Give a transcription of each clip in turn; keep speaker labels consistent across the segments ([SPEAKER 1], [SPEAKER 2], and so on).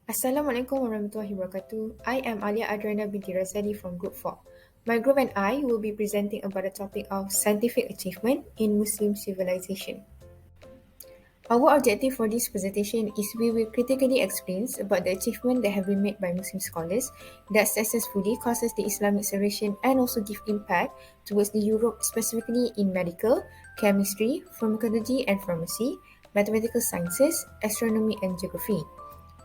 [SPEAKER 1] Assalamualaikum warahmatullahi wabarakatuh. I am Alia Adriana Binti Razali from Group 4. My group and I will be presenting about the topic of scientific achievement in Muslim civilization. Our objective for this presentation is we will critically explain about the achievement that have been made by Muslim scholars that successfully causes the Islamic civilization and also give impact towards the Europe, specifically in medical, chemistry, pharmacology and pharmacy, mathematical sciences, astronomy and geography.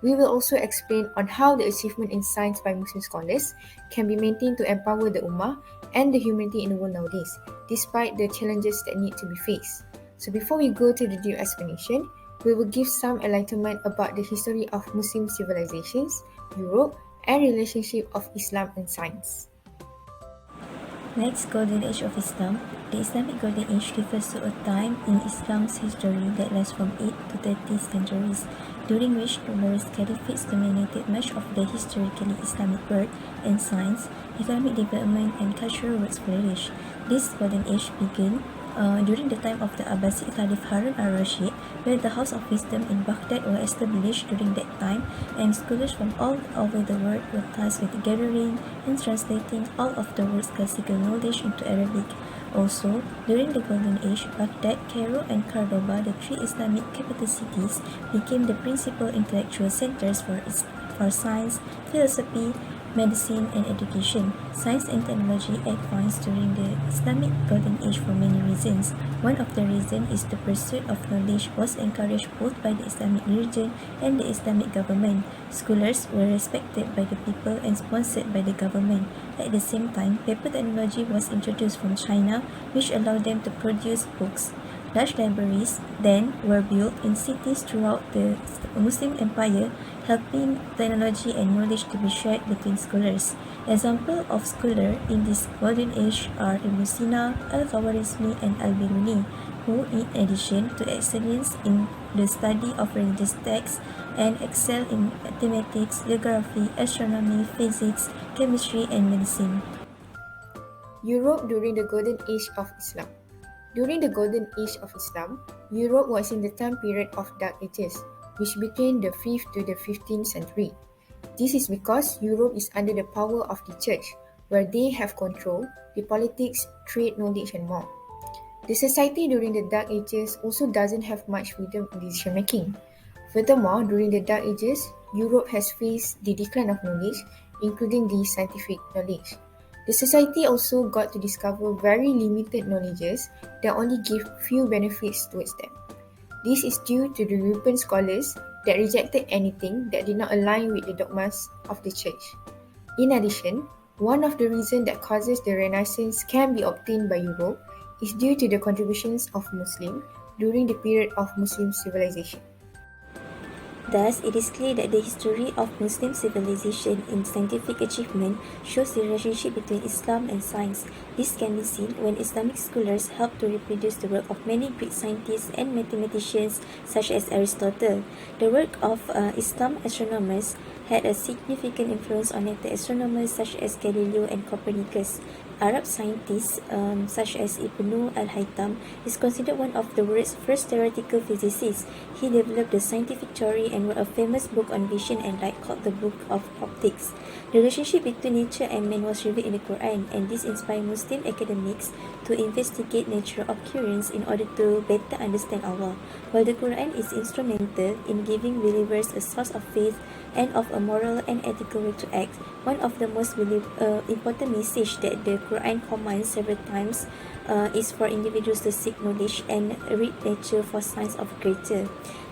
[SPEAKER 1] We will also explain on how the achievement in science by Muslim scholars can be maintained to empower the Ummah and the humanity in the world nowadays, despite the challenges that need to be faced. So before we go to the deep explanation, we will give some enlightenment about the history of Muslim civilizations, Europe, and relationship of Islam and science.
[SPEAKER 2] Next, Golden Age of Islam. The Islamic Golden Age refers to a time in Islam's history that lasts from 8 to 30 centuries, during which numerous caliphates dominated much of the historically Islamic world, and science, economic development, and cultural roots flourished. This Golden Age began during the time of the Abbasid Caliph Harun al-Rashid, where the House of Wisdom in Baghdad were established during that time, and scholars from all over the world were tasked with gathering and translating all of the world's classical knowledge into Arabic. Also, during the Golden Age, Baghdad, Cairo, and Cordoba, the three Islamic capital cities, became the principal intellectual centers for science, philosophy, medicine, and education. Science and technology advanced during the Islamic Golden Age for many reasons. One of the reasons is the pursuit of knowledge was encouraged both by the Islamic religion and the Islamic government. Scholars were respected by the people and sponsored by the government. At the same time, paper technology was introduced from China, which allowed them to produce books. Large libraries then were built in cities throughout the Muslim Empire, helping technology and knowledge to be shared between scholars. Examples of scholars in this golden age are Ibn Sina, Al-Khawarizmi, and Al-Biruni, who, in addition to excellence in the study of religious texts, and excel in mathematics, geography, astronomy, physics, chemistry, and medicine.
[SPEAKER 1] Europe during the Golden Age of Islam. During the Golden Age of Islam, Europe was in the time period of Dark Ages, which began the 5th to the 15th century. This is because Europe is under the power of the Church, where they have control, the politics, trade, knowledge, and more. The society during the Dark Ages also doesn't have much freedom in decision making. Furthermore, during the Dark Ages, Europe has faced the decline of knowledge, including the scientific knowledge. The society also got to discover very limited knowledges that only give few benefits towards them. This is due to the European scholars that rejected anything that did not align with the dogmas of the Church. In addition, one of the reasons that causes the Renaissance can be obtained by Europe is due to the contributions of Muslims during the period of Muslim civilization.
[SPEAKER 2] Thus, it is clear that the history of Muslim civilization in scientific achievement shows the relationship between Islam and science. This can be seen when Islamic scholars help to reproduce the work of many Greek scientists and mathematicians such as Aristotle. The work of Islam astronomers had a significant influence on later astronomers such as Galileo and Copernicus. Arab scientists such as Ibn al-Haytham is considered one of the world's first theoretical physicists. He developed the scientific theory and wrote a famous book on vision and light called the Book of Optics. The relationship between nature and man was revealed in the Quran, and this inspired Muslim academics to investigate natural occurrence in order to better understand Allah. While the Quran is instrumental in giving believers a source of faith and of a moral and ethical way to act, one of the most important message that the Quran commands several times is for individuals to seek knowledge and read nature for signs of greater.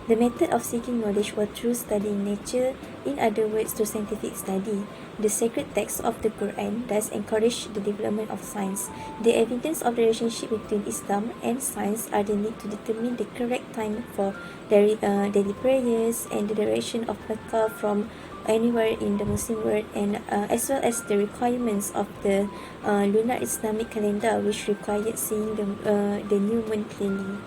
[SPEAKER 2] The method of seeking knowledge was through studying nature, in other words, through scientific study. The sacred texts of the Quran thus encourage the development of science. The evidence of the relationship between Islam and science are the need to determine the correct time for daily prayers and the direction of Mecca from anywhere in the Muslim world, and as well as the requirements of the lunar Islamic calendar, which required seeing the new moon clearly.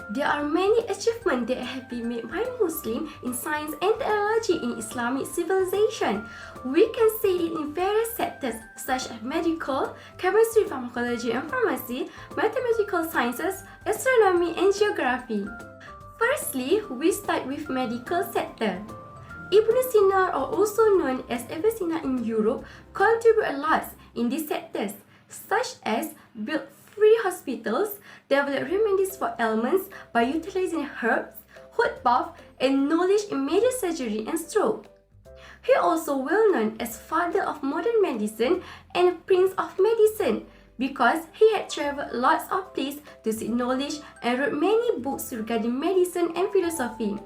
[SPEAKER 3] There are many achievements that have been made by Muslims in science and technology in Islamic civilization. We can see it in various sectors such as medical, chemistry, pharmacology and pharmacy, mathematical sciences, astronomy and geography. Firstly, we start with medical sector. Ibn Sina, or also known as Avicenna in Europe, contributed a lot in these sectors, such as built free hospitals, developed remedies for ailments by utilizing herbs, hot bath, and knowledge in major surgery and stroke. He also well known as father of modern medicine and prince of medicine because he had traveled lots of places to seek knowledge and wrote many books regarding medicine and philosophy.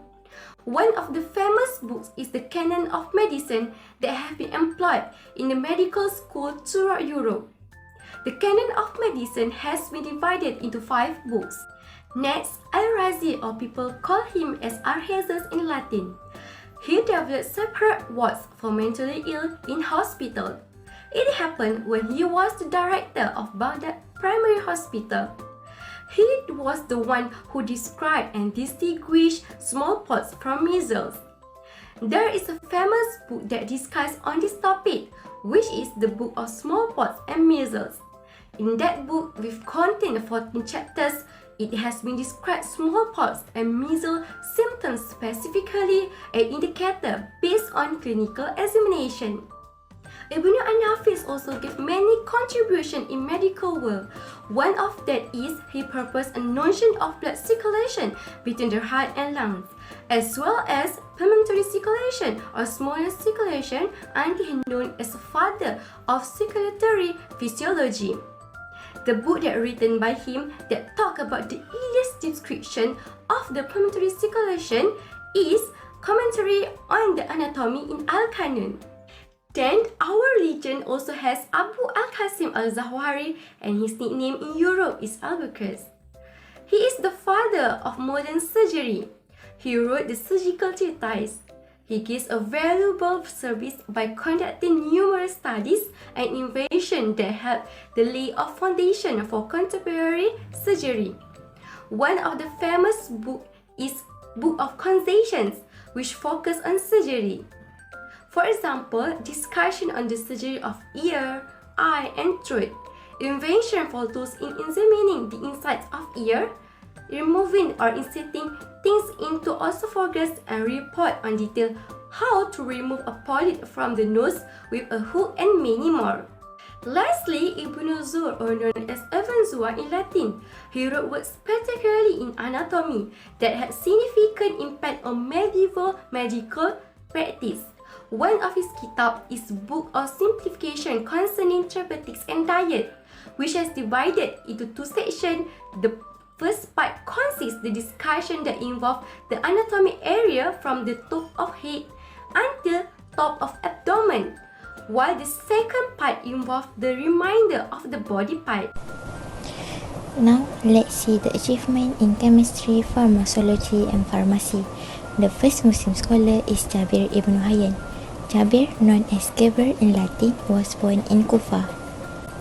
[SPEAKER 3] One of the famous books is the Canon of Medicine that have been employed in the medical school throughout Europe. The Canon of Medicine has been divided into 5 books. Next, Al-Razi, or people call him as Arhezes in Latin. He developed separate wards for mentally ill in hospital. It happened when he was the director of Baghdad Primary Hospital. He was the one who described and distinguished smallpox from measles. There is a famous book that discusses on this topic, which is the Book of Smallpox and Measles. In that book, which contains 14 chapters, it has been described smallpox and measles symptoms specifically and indicated based on clinical examination. Ibn Nafis also gave many contributions in medical world. One of that is he proposed a notion of blood circulation between the heart and lungs, as well as pulmonary circulation or smaller circulation, and he is known as the father of circulatory physiology. The book that written by him that talk about the earliest description of the pulmonary circulation is Commentary on the Anatomy in Al-Kanun. Then, our religion also has Abu al-Qasim al-Zawahiri, and his nickname in Europe is Albuquerque. He is the father of modern surgery. He wrote the Surgical Treatise. He gives a valuable service by conducting numerous studies and inventions that help the lay a foundation for contemporary surgery. One of the famous books is Book of Conceptions, which focus on surgery. For example, discussion on the surgery of ear, eye, and throat, invention for tools in examining the insides of ear, removing or inserting things into esophagus, and report on detail how to remove a polyp from the nose with a hook, and many more. Lastly, Ibn Zur, or known as Ibn Zur in Latin, he wrote works particularly in anatomy that had significant impact on medieval medical practice. One of his kitab is Book of Simplification concerning therapeutics and diet, which is divided into 2 sections. The first part consists the discussion that involve the anatomy area from the top of head until top of abdomen, while the second part involves the remainder of the body part.
[SPEAKER 2] Now, let's see the achievement in chemistry, pharmacology, and pharmacy. The first Muslim scholar is Jabir ibn Hayyan. Jabir, known as Gabriel in Latin, was born in Kufa.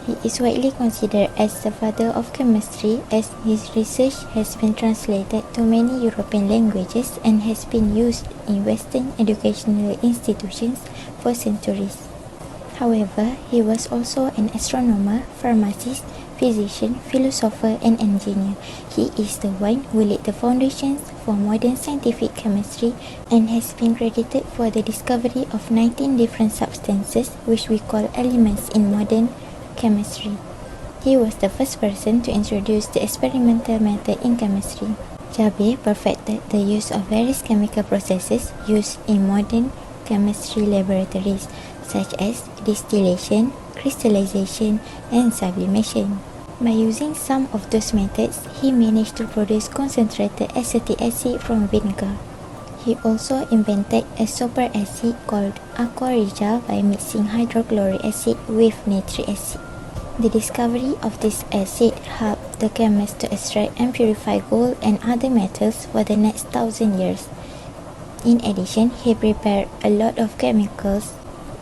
[SPEAKER 2] He is widely considered as the father of chemistry, as his research has been translated to many European languages and has been used in Western educational institutions for centuries. However, he was also an astronomer, pharmacist, physician, philosopher, and engineer. He is the one who laid the foundations for modern scientific chemistry and has been credited for the discovery of 19 different substances, which we call elements in modern chemistry. He was the first person to introduce the experimental method in chemistry. Jabir perfected the use of various chemical processes used in modern chemistry laboratories, such as distillation, crystallization, and sublimation. By using some of those methods, he managed to produce concentrated acetic acid from vinegar. He also invented a super acid called aquarija by mixing hydrochloric acid with nitric acid. The discovery of this acid helped the chemist to extract and purify gold and other metals for the next 1,000 years. In addition, he prepared a lot of chemicals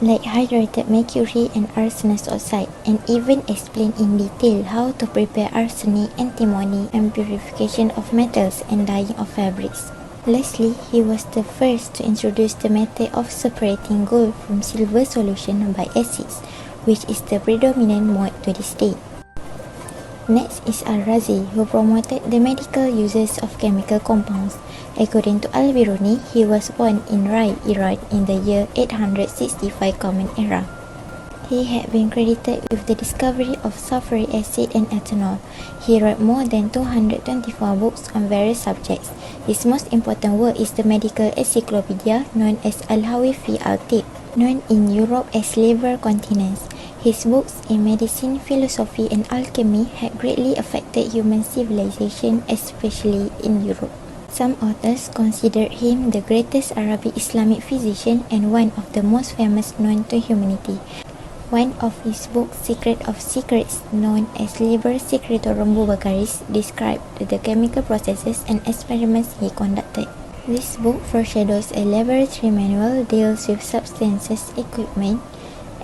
[SPEAKER 2] like hydrated mercury and arsenic oxide, and even explained in detail how to prepare arsenic, antimony, and purification of metals and dyeing of fabrics. Lastly, he was the first to introduce the method of separating gold from silver solution by acids, which is the predominant mode to this day. Next is Al-Razi, who promoted the medical uses of chemical compounds. According to Al-Biruni, he was born in Rai, Iran in the year 865 Common Era. He had been credited with the discovery of sulfuric acid and ethanol. He wrote more than 224 books on various subjects. His most important work is the medical encyclopedia known as Al-Hawi fi al-Tib, known in Europe as Liber Continens. His books in medicine, philosophy and alchemy had greatly affected human civilization, especially in Europe. Some authors consider him the greatest Arabic Islamic physician and one of the most famous known to humanity. One of his books, Secret of Secrets, known as Liber Secretorum Bubakaris, described the chemical processes and experiments he conducted. This book foreshadows a laboratory manual, deals with substances, equipment,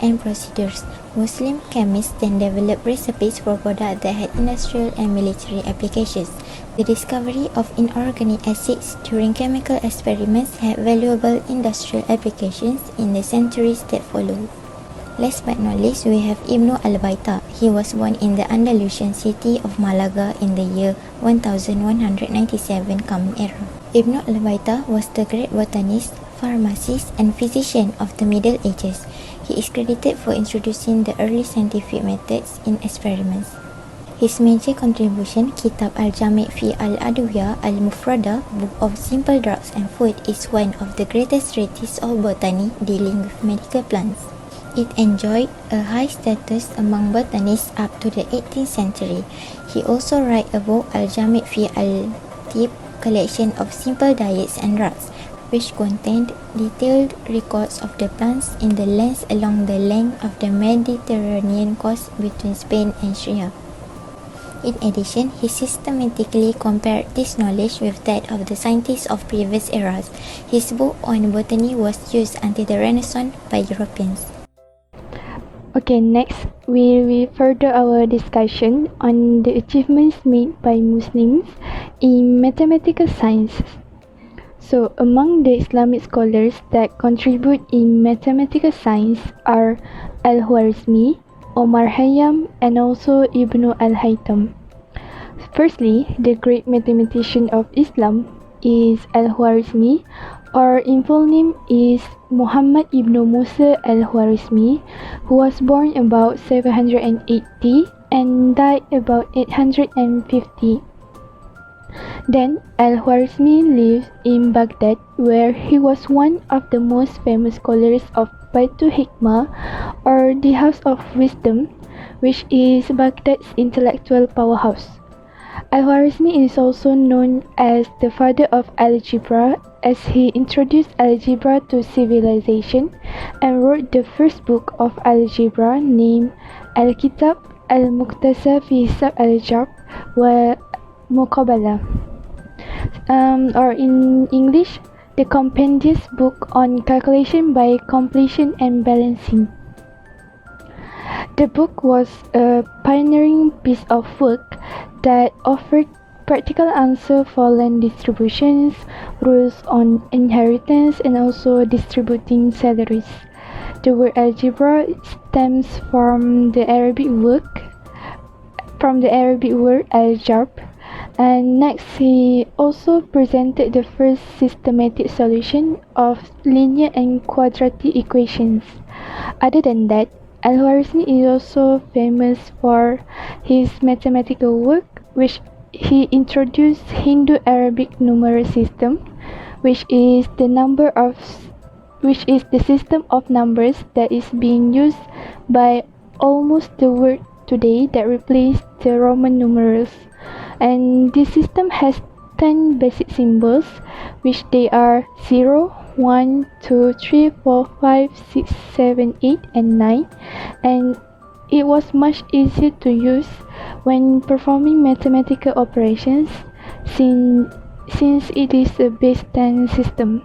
[SPEAKER 2] and procedures. Muslim chemists then developed recipes for products that had industrial and military applications. The discovery of inorganic acids during chemical experiments had valuable industrial applications in the centuries that followed. Last but not least, we have Ibn al-Baita. He was born in the Andalusian city of Malaga in the year 1197 Common Era. Ibn al-Baita was the great botanist, pharmacist, and physician of the Middle Ages. He is credited for introducing the early scientific methods in experiments. His major contribution, Kitab al-Jami' fi al-Adwiya al-Mufrada, Book of Simple Drugs and Food, is one of the greatest treatises of botany dealing with medical plants. It enjoyed a high status among botanists up to the 18th century. He also wrote a book, Al-Jami' fi al-Tib, collection of simple diets and drugs, which contained detailed records of the plants in the lands along the length of the Mediterranean coast between Spain and Syria. In addition, he systematically compared this knowledge with that of the scientists of previous eras. His book on botany was used until the Renaissance by Europeans.
[SPEAKER 4] Okay, next we will further our discussion on the achievements made by Muslims in mathematical sciences. So, among the Islamic scholars that contribute in mathematical science are Al-Khwarizmi, Omar Khayyam, and also Ibn al-Haytham. Firstly, the great mathematician of Islam is Al-Khwarizmi, or in full name is Mohamad ibn Musa al-Khwarizmi, who was born about 780 and died about 850. Then Al-Khwarizmi lived in Baghdad, where he was one of the most famous scholars of Baitul Hikmah, or the House of Wisdom, which is Baghdad's intellectual powerhouse. Al-Khwarizmi is also known as the father of algebra, as he introduced algebra to civilization and wrote the first book of algebra named Al-Kitab al-Muqtasa fi Hisab al-Jarb wa Muqabala, or in English, the compendious book on calculation by completion and balancing. The book was a pioneering piece of work that offered practical answers for land distributions, rules on inheritance, and also distributing salaries. The word algebra stems from the Arabic word al-jarb, and next he also presented the first systematic solution of linear and quadratic equations. Other than that, Al-Khwarizmi is also famous for his mathematical work, which he introduced Hindu-Arabic numeral system, which is the system of numbers that is being used by almost the world today that replaced the Roman numerals. And this system has 10 basic symbols, which they are 0, 1, 2, 3, 4, 5, 6, 7, 8, and 9, and it was much easier to use when performing mathematical operations since it is a base 10 system.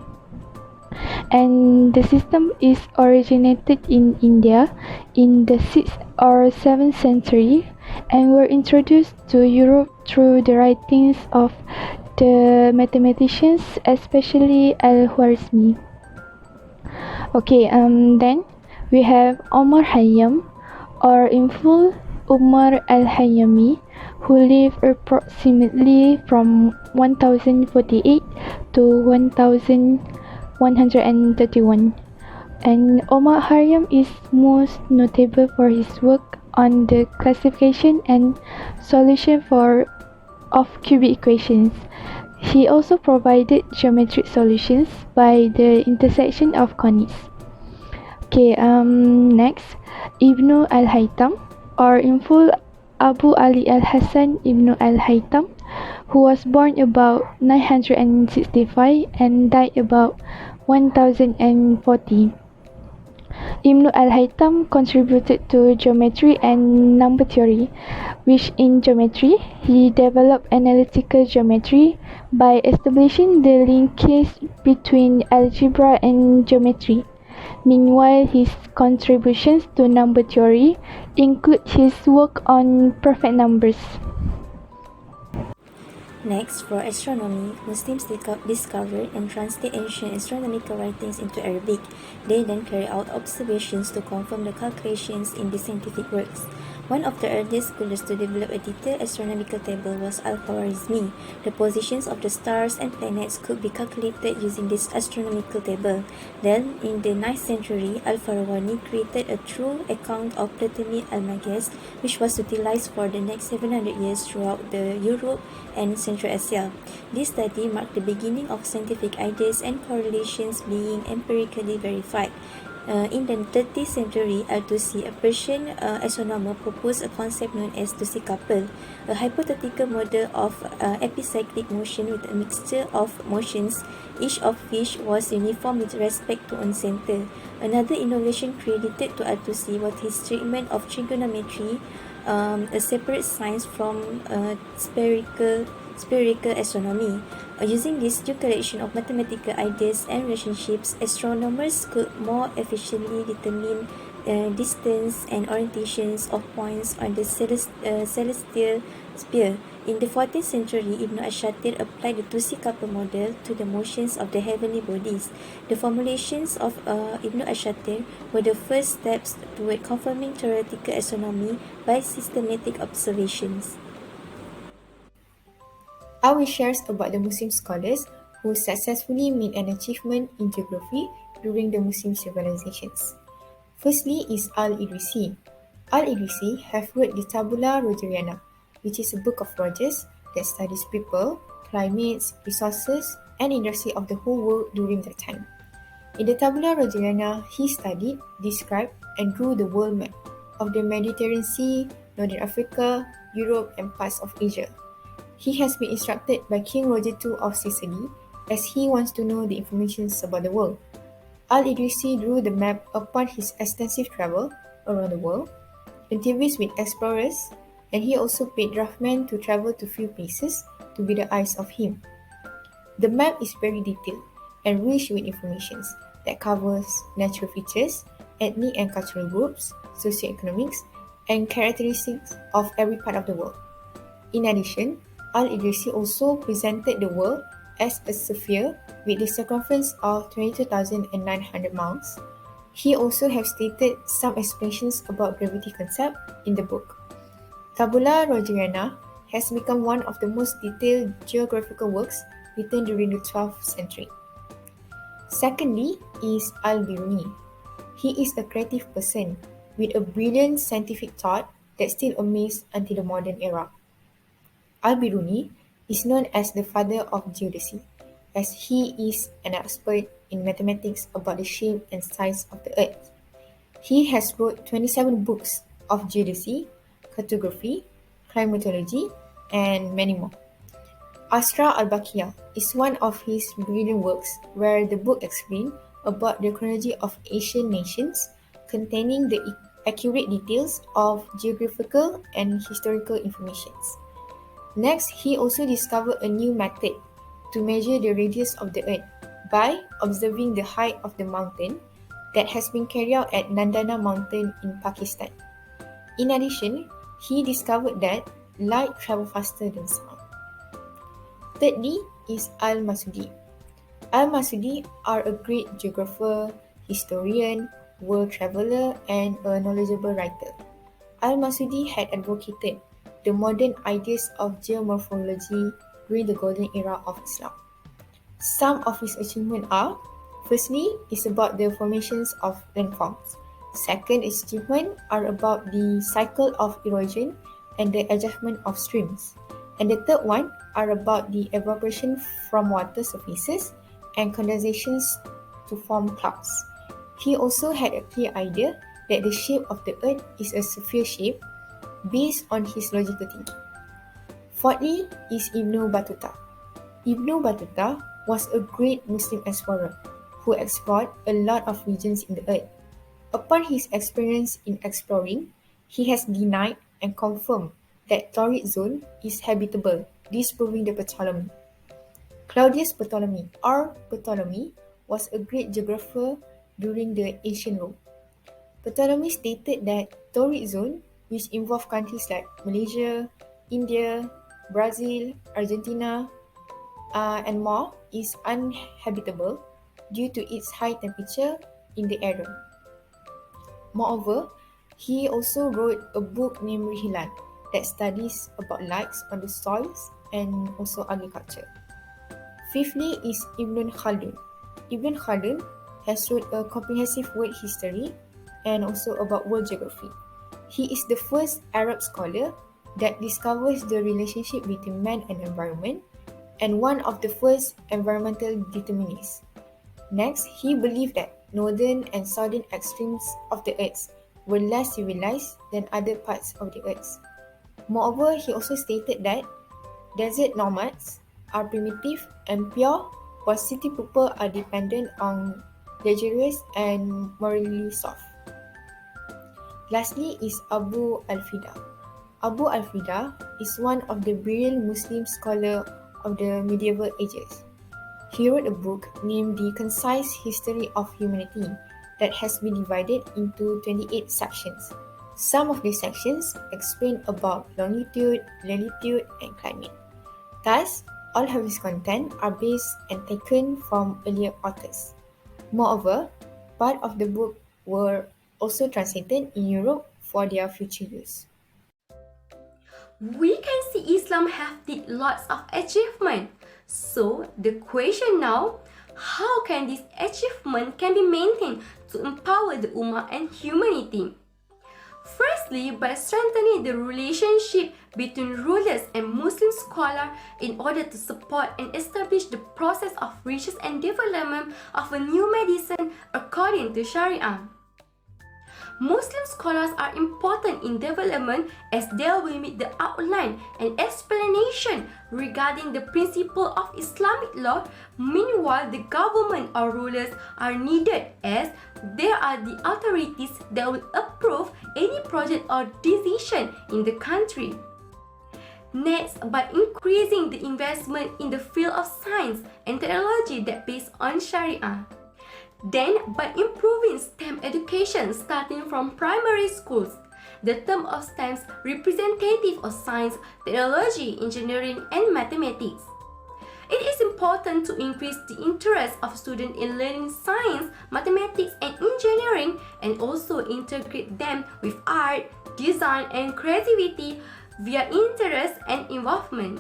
[SPEAKER 4] And the system is originated in India in the 6th or 7th century and were introduced to Europe through the writings of the mathematicians, especially Al-Khwarizmi. Okay, then we have Omar Khayyam, or in full Umar al-Khayyami, who lived approximately from 1048 to 1131. And Omar Khayyam is most notable for his work on the classification and solution of cubic equations. He also provided geometric solutions by the intersection of conies. Next, Ibnu al-Haytham, or in full Abu Ali al-Hasan Ibnu al-Haytham, who was born about 965 and died about 1040. Ibn al-Haytham contributed to geometry and number theory, which in geometry, he developed analytical geometry by establishing the linkage between algebra and geometry. Meanwhile, his contributions to number theory include his work on perfect numbers.
[SPEAKER 2] Next, for astronomy, Muslims discovered and translate ancient astronomical writings into Arabic. They then carry out observations to confirm the calculations in the scientific works. One of the earliest scholars to develop a detailed astronomical table was Al-Khwarizmi. The positions of the stars and planets could be calculated using this astronomical table. Then, in the 9th century, Al-Farawani created a true account of Ptolemy Almagest, which was utilized for the next 700 years throughout the Europe and Central Asia. This study marked the beginning of scientific ideas and correlations being empirically verified. In the 13th century, Al-Tusi, a Persian astronomer, proposed a concept known as Tusi couple, a hypothetical model of epicyclic motion with a mixture of motions, each of which was uniform with respect to one center. Another innovation credited to Al-Tusi was his treatment of trigonometry, a separate science from spherical astronomy. Using this new collection of mathematical ideas and relationships, astronomers could more efficiently determine distance and orientations of points on the celestial sphere. In the 14th century, Ibn Ashatir applied the Tusi couple model to the motions of the heavenly bodies. The formulations of Ibn Ashatir were the first steps toward confirming theoretical astronomy by systematic observations.
[SPEAKER 1] I will share about the Muslim scholars who successfully made an achievement in geography during the Muslim civilizations. Firstly is Al-Idrisi. Al-Idrisi have wrote the Tabula Rogeriana, which is a book of Rogers that studies people, climates, resources, and industry of the whole world during that time. In the Tabula Rogeriana, he studied, described, and drew the world map of the Mediterranean Sea, Northern Africa, Europe, and parts of Asia. He has been instructed by King Roger II of Sicily as he wants to know the information about the world. Al-Idrisi drew the map upon his extensive travel around the world, interviews with explorers, and he also paid draftmen to travel to few places to be the eyes of him. The map is very detailed and rich with information that covers natural features, ethnic and cultural groups, socioeconomics, and characteristics of every part of the world. In addition, Al-Idrisi also presented the world as a sphere with a circumference of 22,900 miles. He also has stated some explanations about gravity concept in the book. Tabula Rogeriana has become one of the most detailed geographical works written during the 12th century. Secondly is Al-Biruni. He is a creative person with a brilliant scientific thought that still amazes until the modern era. Al-Biruni is known as the father of geodesy, as he is an expert in mathematics about the shape and size of the earth. He has wrote 27 books of geodesy, cartography, climatology, and many more. Asra al-Baqiyah is one of his brilliant works where the book explains about the chronology of Asian nations containing the accurate details of geographical and historical information. Next, he also discovered a new method to measure the radius of the earth by observing the height of the mountain that has been carried out at Nandana Mountain in Pakistan. In addition, he discovered that light travels faster than sound. Thirdly is Al-Masudi. Al-Masudi are a great geographer, historian, world traveler, and a knowledgeable writer. Al-Masudi had advocated the modern ideas of geomorphology during the golden era of Islam. Some of his achievements are: firstly, is about the formations of landforms. Second achievement are about the cycle of erosion and the adjustment of streams. And the third one are about the evaporation from water surfaces and condensations to form clouds. He also had a clear idea that the shape of the earth is a sphere shape based on his logical thinking. Fourthly is Ibn Battuta. Ibn Battuta was a great Muslim explorer who explored a lot of regions in the earth. Upon his experience in exploring, he has denied and confirmed that Torrid Zone is habitable, disproving the Ptolemy. Claudius Ptolemy, or Ptolemy, was a great geographer during the ancient Rome. Ptolemy stated that Torrid Zone, which involved countries like Malaysia, India, Brazil, Argentina, and more, is uninhabitable due to its high temperature in the area. Moreover, he also wrote a book named Rihilan that studies about lights on the soils and also agriculture. Fifthly is Ibn Khaldun. Ibn Khaldun has wrote a comprehensive world history and also about world geography. He is the first Arab scholar that discovers the relationship between man and environment and one of the first environmental determinists. Next, he believed that northern and southern extremes of the earth were less civilized than other parts of the earth. Moreover, he also stated that desert nomads are primitive and pure, while city people are dependent on luxurious and morally soft. Lastly is Abu al-Fida. Abu al-Fida is one of the brilliant Muslim scholars of the medieval ages. He wrote a book named The Concise History of Humanity that has been divided into 28 sections. Some of these sections explain about longitude, latitude, and climate. Thus, all of his content are based and taken from earlier authors. Moreover, part of the book were also translated in Europe for their future use.
[SPEAKER 3] We can see Islam have did lots of achievement. So the question now, how can this achievement can be maintained to empower the Ummah and humanity? Firstly, by strengthening the relationship between rulers and Muslim scholars in order to support and establish the process of research and development of a new medicine according to Sharia. Muslim scholars are important in development as they will meet the outline and explanation regarding the principle of Islamic law. Meanwhile, the government or rulers are needed as they are the authorities that will approve any project or decision in the country. Next, by increasing the investment in the field of science and technology that based on Sharia. Then, by improving STEM education starting from primary schools. The term of STEM representative of science, technology, engineering, and mathematics. It is important to increase the interest of students in learning science, mathematics, and engineering, and also integrate them with art, design, and creativity via interest and involvement.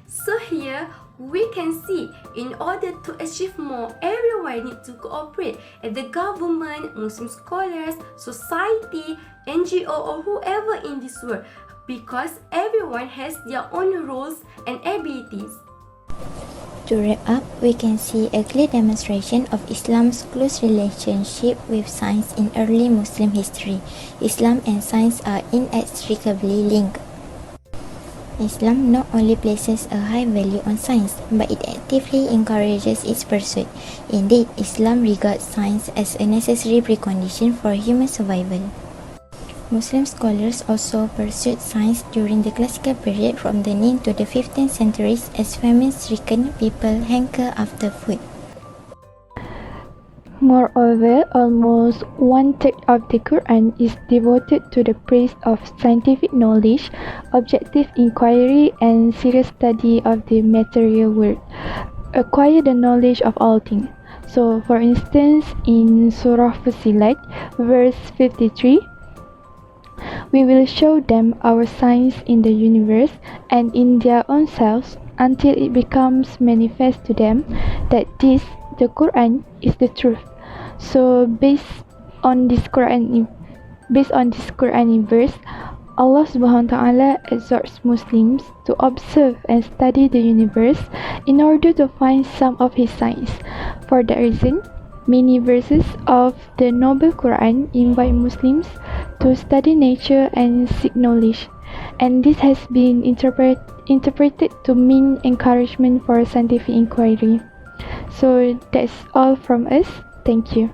[SPEAKER 3] So here, we can see in order to achieve more, everyone needs to cooperate as the government, Muslim scholars, society, NGO, or whoever in this world, because everyone has their own roles and abilities.
[SPEAKER 2] To wrap up, we can see a clear demonstration of Islam's close relationship with science in early Muslim history. Islam and science are inextricably linked. Islam not only places a high value on science, but it actively encourages its pursuit. Indeed, Islam regards science as a necessary precondition for human survival. Muslim scholars also pursued science during the classical period from the 9th to the 15th centuries as famine-stricken people hanker after food.
[SPEAKER 4] Moreover, almost one-third of the Quran is devoted to the praise of scientific knowledge, objective inquiry, and serious study of the material world. Acquire the knowledge of all things. So, for instance, in Surah Fussilat, verse 53, We will show them our signs in the universe and in their own selves until it becomes manifest to them that this, the Quran, is the truth. So on this Quranic verse, Allah subhanahu wa ta'ala exhorts Muslims to observe and study the universe in order to find some of his signs. For that reason, many verses of the Noble Quran invite Muslims to study nature and seek knowledge, and this has been interpreted to mean encouragement for scientific inquiry. So that's all from us. Thank you.